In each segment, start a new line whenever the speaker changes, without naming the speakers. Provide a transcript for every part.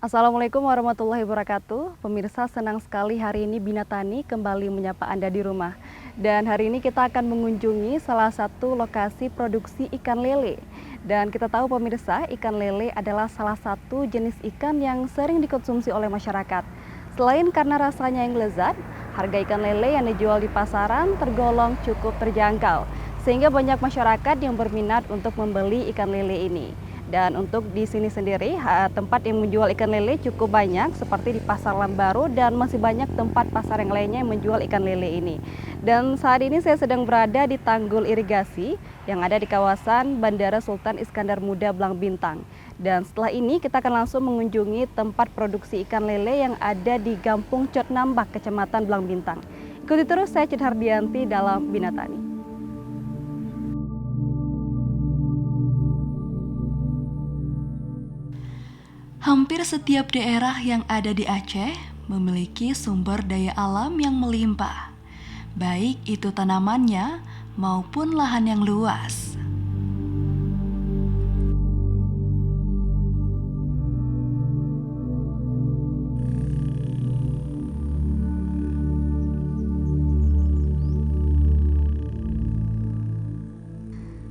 Assalamualaikum warahmatullahi wabarakatuh. Pemirsa, senang sekali hari ini Bina Tani kembali menyapa Anda di rumah. Dan hari ini kita akan mengunjungi salah satu lokasi produksi ikan lele. Dan kita tahu pemirsa, ikan lele adalah salah satu jenis ikan yang sering dikonsumsi oleh masyarakat. Selain karena rasanya yang lezat, harga ikan lele yang dijual di pasaran tergolong cukup terjangkau. Sehingga banyak masyarakat yang berminat untuk membeli ikan lele ini. Dan untuk di sini sendiri, tempat yang menjual ikan lele cukup banyak seperti di Pasar Lambaru dan masih banyak tempat pasar yang lainnya yang menjual ikan lele ini. Dan saat ini saya sedang berada di Tanggul Irigasi yang ada di kawasan Bandara Sultan Iskandar Muda Blang Bintang. Dan setelah ini kita akan langsung mengunjungi tempat produksi ikan lele yang ada di Kampung Cot Nambak, Kecamatan Blang Bintang. Ikuti terus saya Cid Hardianti dalam Bina Tani.
Hampir setiap daerah yang ada di Aceh memiliki sumber daya alam yang melimpah, baik itu tanamannya maupun lahan yang luas.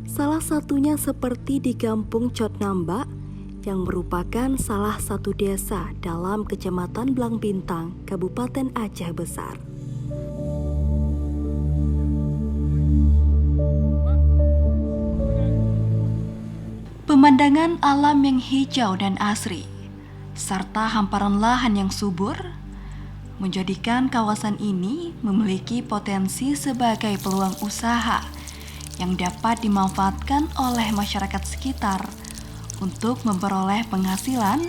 Salah satunya seperti di Kampung Cot Nambak, yang merupakan salah satu desa dalam Kecamatan Blang Bintang, Kabupaten Aceh Besar. Pemandangan alam yang hijau dan asri, serta hamparan lahan yang subur, menjadikan kawasan ini memiliki potensi sebagai peluang usaha yang dapat dimanfaatkan oleh masyarakat sekitar untuk memperoleh penghasilan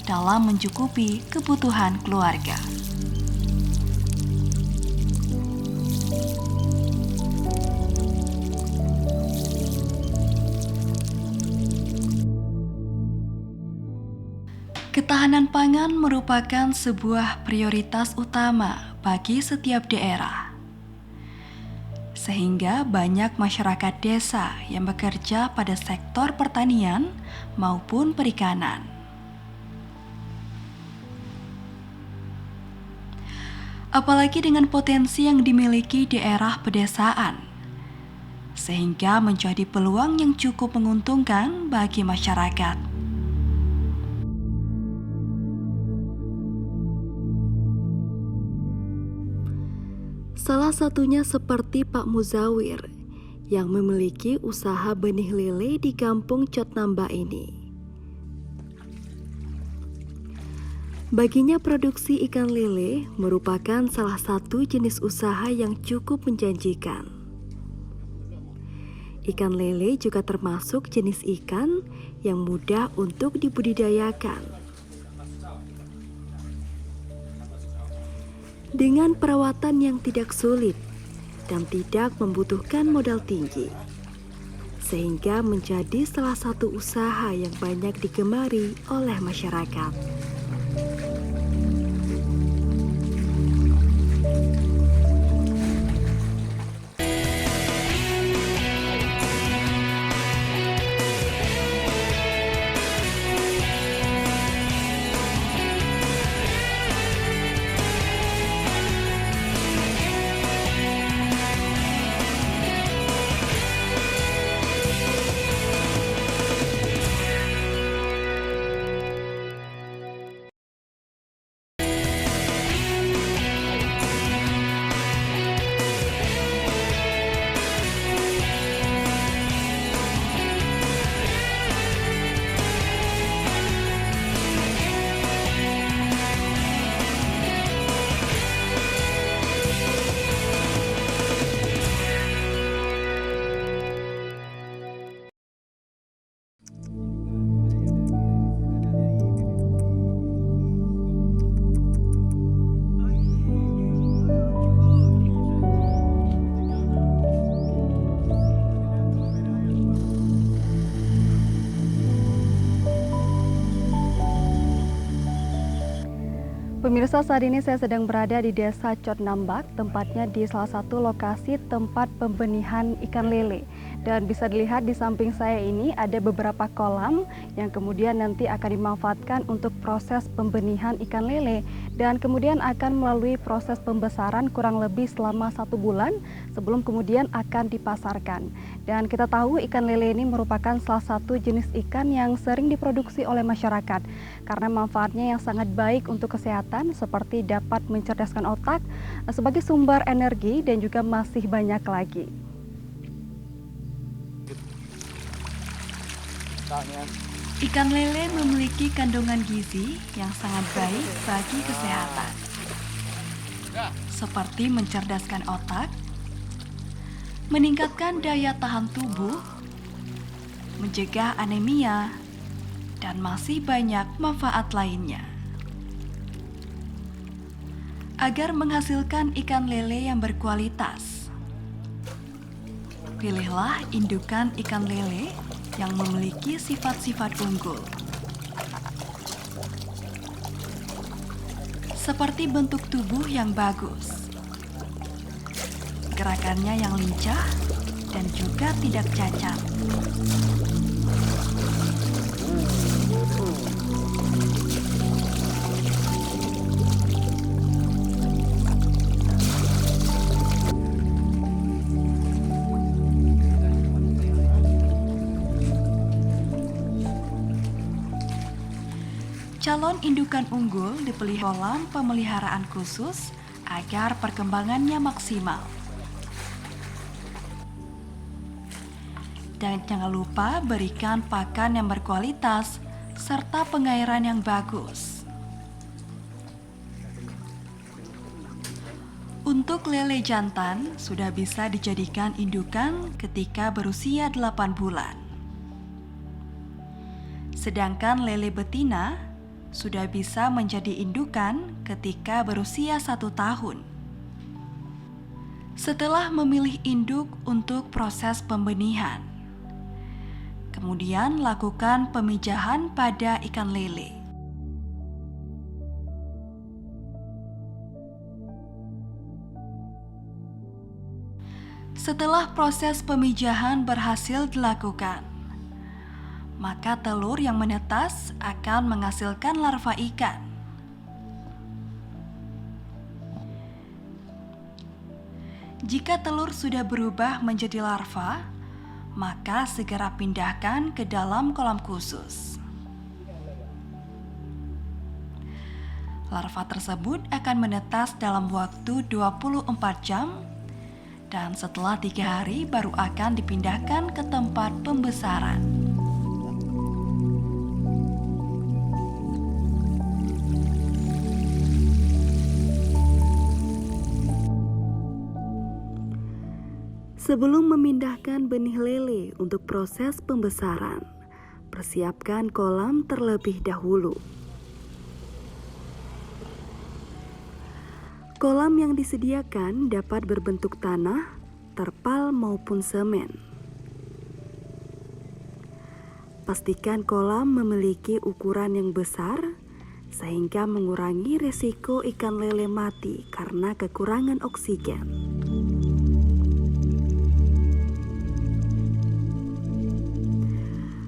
dalam mencukupi kebutuhan keluarga. Ketahanan pangan merupakan sebuah prioritas utama bagi setiap daerah. Sehingga banyak masyarakat desa yang bekerja pada sektor pertanian maupun perikanan. Apalagi dengan potensi yang dimiliki daerah pedesaan, sehingga menjadi peluang yang cukup menguntungkan bagi masyarakat. Salah satunya seperti Pak Muzawir yang memiliki usaha benih lele di Kampung Cot Nambak ini. Baginya produksi ikan lele merupakan salah satu jenis usaha yang cukup menjanjikan. Ikan lele juga termasuk jenis ikan yang mudah untuk dibudidayakan. Dengan perawatan yang tidak sulit dan tidak membutuhkan modal tinggi, sehingga menjadi salah satu usaha yang banyak digemari oleh masyarakat.
Pemirsa, saat ini saya sedang berada di Desa Cotnambak, tempatnya di salah satu lokasi tempat pembenihan ikan lele. Dan bisa dilihat di samping saya ini ada beberapa kolam yang kemudian nanti akan dimanfaatkan untuk proses pembenihan ikan lele. Dan kemudian akan melalui proses pembesaran kurang lebih selama 1 bulan sebelum kemudian akan dipasarkan. Dan kita tahu ikan lele ini merupakan salah satu jenis ikan yang sering diproduksi oleh masyarakat karena manfaatnya yang sangat baik untuk kesehatan, seperti dapat mencerdaskan otak, sebagai sumber energi, dan juga masih banyak lagi.
Ikan lele memiliki kandungan gizi yang sangat baik bagi kesehatan, seperti mencerdaskan otak, meningkatkan daya tahan tubuh, mencegah anemia, dan masih banyak manfaat lainnya. Agar menghasilkan ikan lele yang berkualitas, pilihlah indukan ikan lele yang memiliki sifat-sifat unggul, seperti bentuk tubuh yang bagus, gerakannya yang lincah, dan juga tidak cacat. Calon indukan unggul dipilih kolam pemeliharaan khusus agar perkembangannya maksimal. Dan jangan lupa berikan pakan yang berkualitas serta pengairan yang bagus. Untuk lele jantan sudah bisa dijadikan indukan ketika berusia 8 bulan. Sedangkan lele betina sudah bisa menjadi indukan ketika berusia 1 tahun. Setelah memilih induk untuk proses pembenihan, kemudian lakukan pemijahan pada ikan lele. Setelah proses pemijahan berhasil dilakukan, maka telur yang menetas akan menghasilkan larva ikan. Jika telur sudah berubah menjadi larva, maka segera pindahkan ke dalam kolam khusus. Larva tersebut akan menetas dalam waktu 24 jam, dan setelah 3 hari baru akan dipindahkan ke tempat pembesaran.
Sebelum memindahkan benih lele untuk proses pembesaran, persiapkan kolam terlebih dahulu. Kolam yang disediakan dapat berbentuk tanah, terpal maupun semen. Pastikan kolam memiliki ukuran yang besar sehingga mengurangi risiko ikan lele mati karena kekurangan oksigen.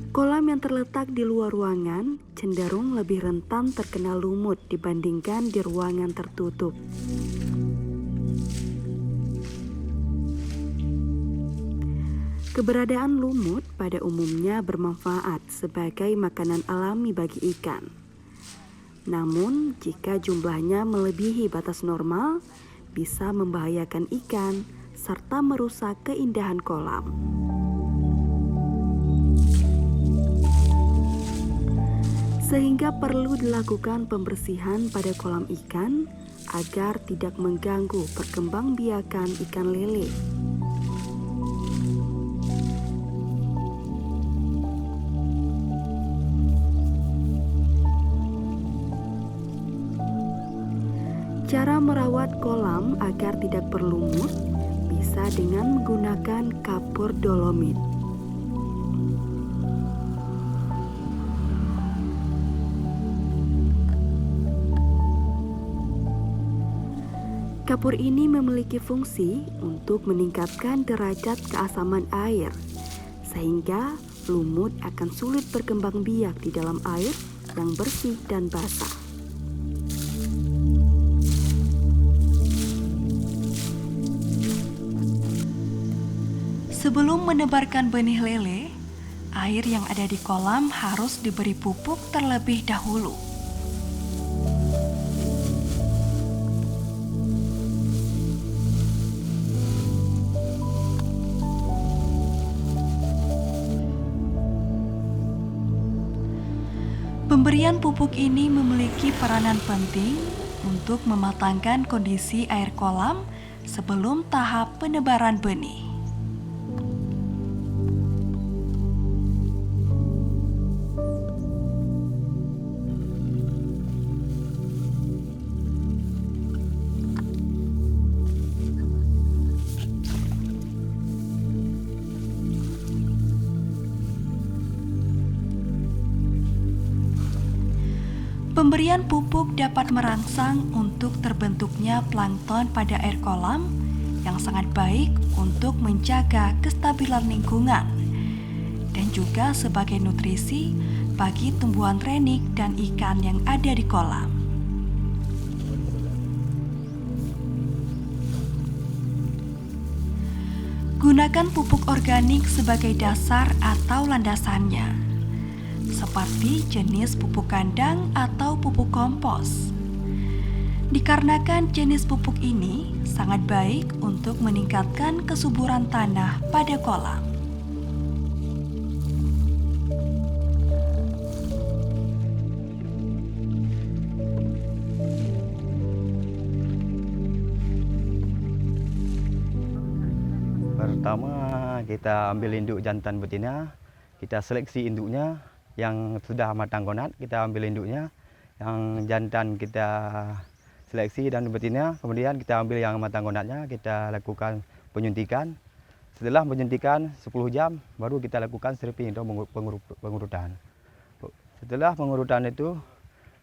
Kolam yang terletak di luar ruangan cenderung lebih rentan terkena lumut dibandingkan di ruangan tertutup. Keberadaan lumut pada umumnya bermanfaat sebagai makanan alami bagi ikan. Namun, jika jumlahnya melebihi batas normal, bisa membahayakan ikan serta merusak keindahan kolam. Sehingga perlu dilakukan pembersihan pada kolam ikan agar tidak mengganggu perkembangbiakan ikan lele. Cara merawat kolam agar tidak berlumut bisa dengan menggunakan kapur dolomit.
kapur ini memiliki fungsi untuk meningkatkan derajat keasaman air, sehingga lumut akan sulit berkembang biak di dalam air yang bersih dan basah. Sebelum menebarkan benih lele, air yang ada di kolam harus diberi pupuk terlebih dahulu. Pemberian pupuk ini memiliki peranan penting untuk mematangkan kondisi air kolam sebelum tahap penebaran benih. Pemberian pupuk dapat merangsang untuk terbentuknya plankton pada air kolam yang sangat baik untuk menjaga kestabilan lingkungan dan juga sebagai nutrisi bagi tumbuhan renik dan ikan yang ada di kolam. Gunakan pupuk organik sebagai dasar atau landasannya, seperti jenis pupuk kandang atau pupuk kompos. Dikarenakan jenis pupuk ini sangat baik untuk meningkatkan kesuburan tanah pada kolam.
Pertama kita ambil induk jantan betina, kita seleksi induknya. Yang sudah matang konat kita ambil induknya, yang jantan kita seleksi dan betina, kemudian kita ambil yang matang konatnya, kita lakukan penyuntikan. Setelah penyuntikan 10 jam baru kita lakukan stripping atau pengurutan. Setelah pengurutan itu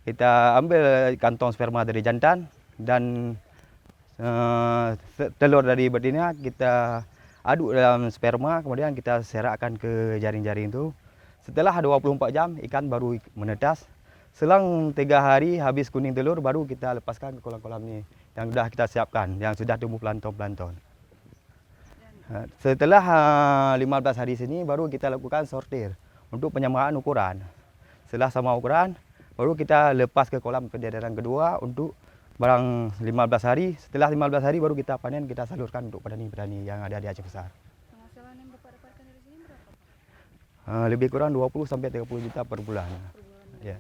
kita ambil kantong sperma dari jantan dan telur dari betina, kita aduk dalam sperma, kemudian kita serakkan ke jaring-jaring itu. Setelah 24 jam ikan baru menetas. Selang 3 hari habis kuning telur baru kita lepaskan ke kolam-kolam ini yang sudah kita siapkan, yang sudah tumbuh plankton. Setelah 15 hari sini baru kita lakukan sortir untuk penyamaan ukuran. Setelah sama ukuran baru kita lepas ke kolam pendedaran kedua untuk barang 15 hari. Setelah 15 hari baru kita panen, kita salurkan untuk petani-petani yang ada di Aceh Besar. Lebih kurang 20 sampai 30 juta per bulan. Ya.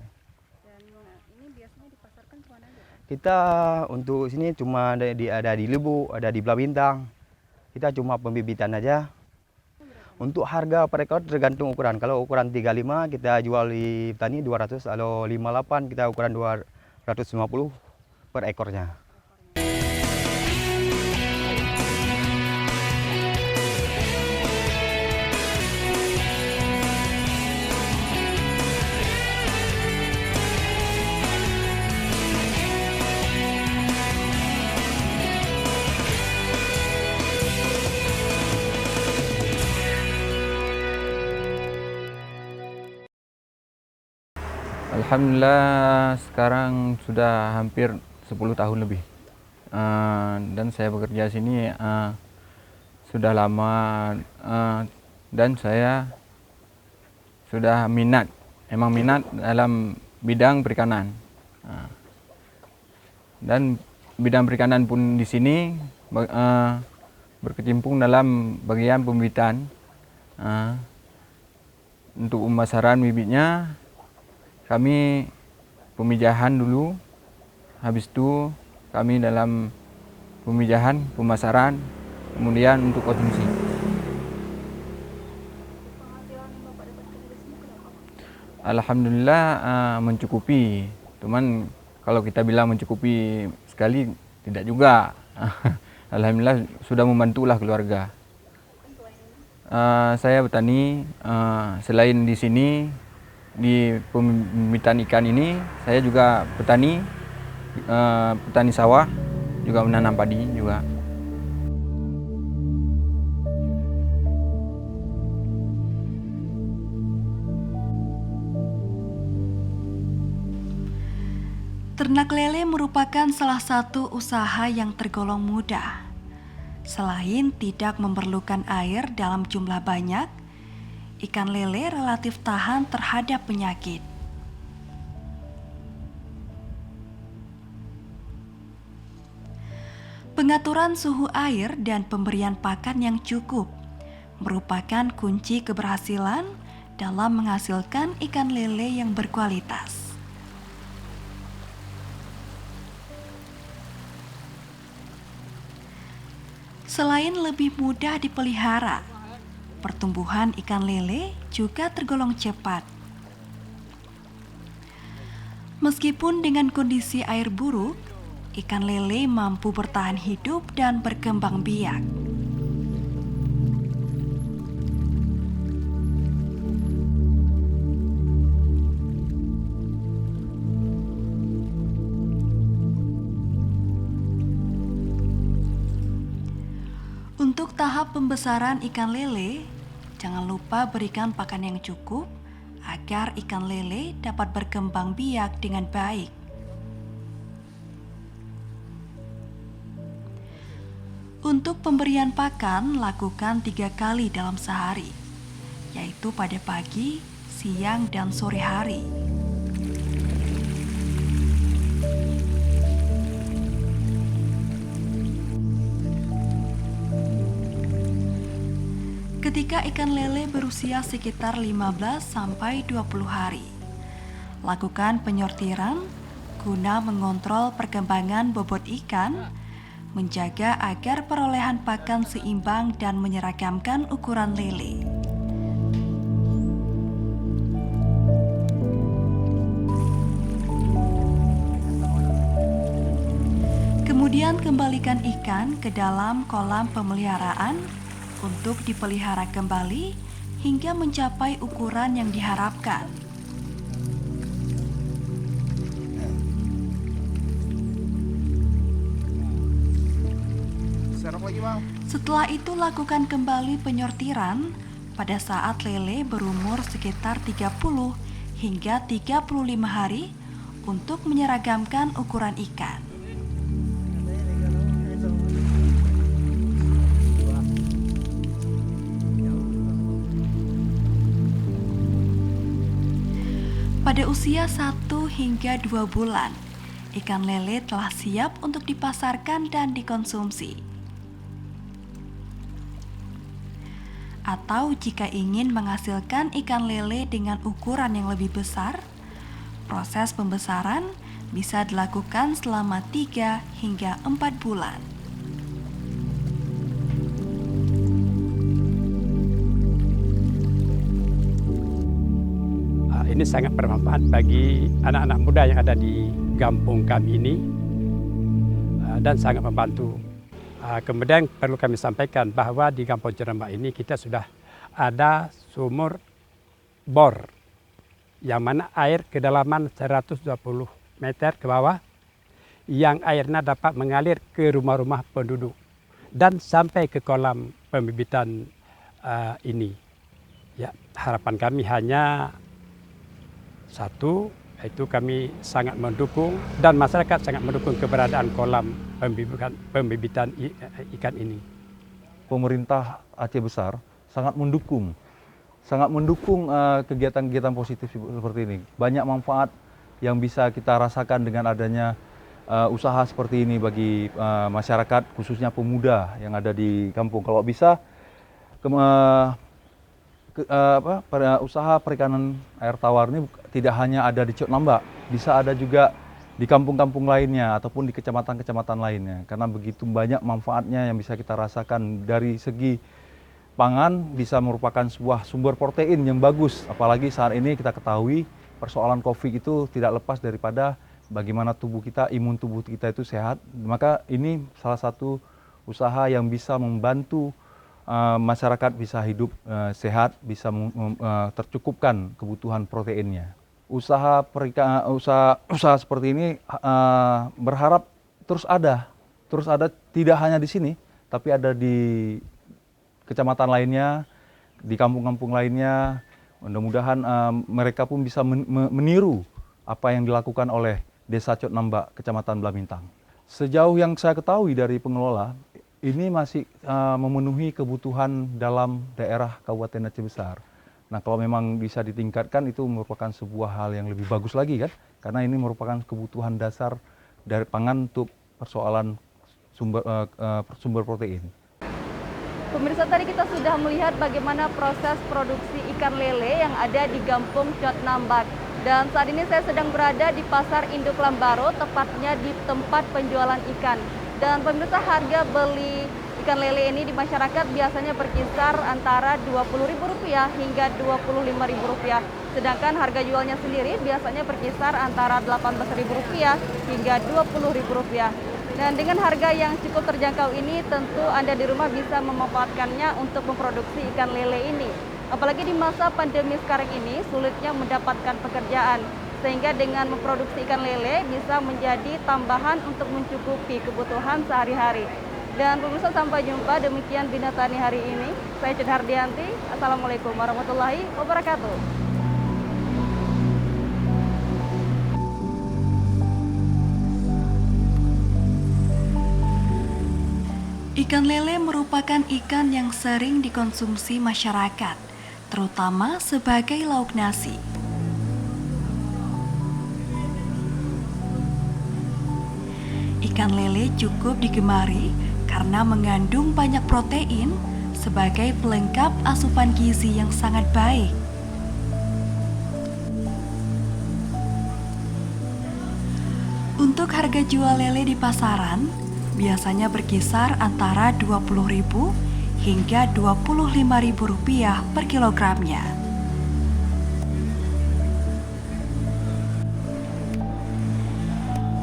Dan ini biasanya dipasarkan kemana aja?
Kita untuk sini cuma ada di Lebu, ada di Belah Bintang. Kita cuma pembibitan aja. Untuk harga per ekor tergantung ukuran. Kalau ukuran 35 kita jual di petani 200, kalau 58 kita ukuran 250 per ekornya.
Alhamdulillah sekarang sudah hampir 10 tahun lebih, dan saya bekerja sini sudah lama, dan saya sudah emang minat dalam bidang perikanan, dan bidang perikanan pun di sini berkecimpung dalam bagian pembibitan. Untuk pemasaran bibitnya kami pemijahan dulu, habis itu kami dalam pemijahan, pemasaran, kemudian untuk konsumsi. Alhamdulillah mencukupi, cuman kalau kita bilang mencukupi sekali tidak juga. Alhamdulillah sudah membantulah keluarga. Saya petani, selain di sini di pembibitan ikan ini, saya juga petani sawah juga menanam padi juga.
Ternak lele merupakan salah satu usaha yang tergolong mudah. Selain tidak memerlukan air dalam jumlah banyak, ikan lele relatif tahan terhadap penyakit. Pengaturan suhu air dan pemberian pakan yang cukup merupakan kunci keberhasilan dalam menghasilkan ikan lele yang berkualitas. Selain lebih mudah dipelihara, pertumbuhan ikan lele juga tergolong cepat. Meskipun dengan kondisi air buruk, ikan lele mampu bertahan hidup dan berkembang biak. Untuk tahap pembesaran ikan lele, jangan lupa berikan pakan yang cukup agar ikan lele dapat berkembang biak dengan baik. Untuk pemberian pakan, lakukan 3 kali dalam sehari, yaitu pada pagi, siang, dan sore hari. Ketika ikan lele berusia sekitar 15-20 hari, lakukan penyortiran guna mengontrol perkembangan bobot ikan, menjaga agar perolehan pakan seimbang dan menyeragamkan ukuran lele. Kemudian kembalikan ikan ke dalam kolam pemeliharaan untuk dipelihara kembali hingga mencapai ukuran yang diharapkan. Setelah itu lakukan kembali penyortiran pada saat lele berumur sekitar 30 hingga 35 hari untuk menyeragamkan ukuran ikan. Pada usia 1 hingga 2 bulan, ikan lele telah siap untuk dipasarkan dan dikonsumsi. Atau jika ingin menghasilkan ikan lele dengan ukuran yang lebih besar, proses pembesaran bisa dilakukan selama 3 hingga 4 bulan.
Ini sangat bermanfaat bagi anak-anak muda yang ada di kampung kami ini dan sangat membantu. Kemudian perlu kami sampaikan bahwa di Kampung Ciremba ini kita sudah ada sumur bor yang mana air kedalaman 120 meter ke bawah yang airnya dapat mengalir ke rumah-rumah penduduk dan sampai ke kolam pembibitan ini. Ya, harapan kami hanya satu, itu kami sangat mendukung dan masyarakat sangat mendukung keberadaan kolam pembibitan ikan ini.
Pemerintah Aceh Besar sangat mendukung kegiatan-kegiatan positif seperti ini. Banyak manfaat yang bisa kita rasakan dengan adanya usaha seperti ini bagi masyarakat, khususnya pemuda yang ada di kampung. Kalau bisa usaha perikanan air tawar ini tidak hanya ada di Cok Nambak, bisa ada juga di kampung-kampung lainnya ataupun di kecamatan-kecamatan lainnya. Karena begitu banyak manfaatnya yang bisa kita rasakan. Dari segi pangan bisa merupakan sebuah sumber protein yang bagus. Apalagi saat ini kita ketahui persoalan COVID itu tidak lepas daripada bagaimana tubuh kita, imun tubuh kita itu sehat. Maka ini salah satu usaha yang bisa membantu masyarakat bisa hidup sehat, bisa tercukupkan kebutuhan proteinnya. Usaha seperti ini berharap terus ada Terus ada tidak hanya di sini, tapi ada di kecamatan lainnya, di kampung-kampung lainnya. Mudah-mudahan mereka pun bisa meniru apa yang dilakukan oleh Desa Cotnamba, Kecamatan Blamintang. Sejauh yang saya ketahui dari pengelola, ini masih memenuhi kebutuhan dalam daerah Kabupaten Aceh Besar. Nah, kalau memang bisa ditingkatkan, itu merupakan sebuah hal yang lebih bagus lagi kan, karena ini merupakan kebutuhan dasar dari pangan untuk persoalan sumber protein.
Pemirsa, tadi kita sudah melihat bagaimana proses produksi ikan lele yang ada di Kampung Cotnambak. Dan saat ini saya sedang berada di Pasar Induk Lambaro, tepatnya di tempat penjualan ikan. Dan pemirsa, harga beli ikan lele ini di masyarakat biasanya berkisar antara Rp20.000 hingga Rp25.000. Sedangkan harga jualnya sendiri biasanya berkisar antara Rp18.000 hingga Rp20.000. Dan dengan harga yang cukup terjangkau ini, tentu Anda di rumah bisa memanfaatkannya untuk memproduksi ikan lele ini. Apalagi di masa pandemi sekarang ini, sulitnya mendapatkan pekerjaan. Sehingga dengan memproduksi ikan lele bisa menjadi tambahan untuk mencukupi kebutuhan sehari-hari. Dan pemirsa, sampai jumpa, demikian Bina Tani hari ini. Saya Cud Hardianti, Assalamualaikum warahmatullahi wabarakatuh.
Ikan lele merupakan ikan yang sering dikonsumsi masyarakat, terutama sebagai lauk nasi. Ikan lele cukup digemari karena mengandung banyak protein sebagai pelengkap asupan gizi yang sangat baik. Untuk harga jual lele di pasaran biasanya berkisar antara Rp20.000 hingga Rp25.000 per kilogramnya.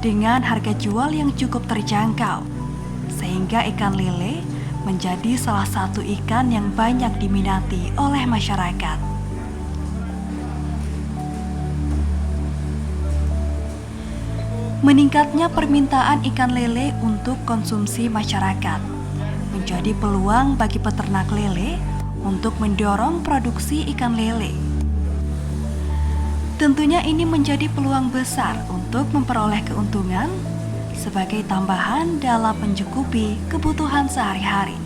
Dengan harga jual yang cukup terjangkau, sehingga ikan lele menjadi salah satu ikan yang banyak diminati oleh masyarakat. Meningkatnya permintaan ikan lele untuk konsumsi masyarakat menjadi peluang bagi peternak lele untuk mendorong produksi ikan lele. Tentunya ini menjadi peluang besar untuk memperoleh keuntungan sebagai tambahan dalam mencukupi kebutuhan sehari-hari.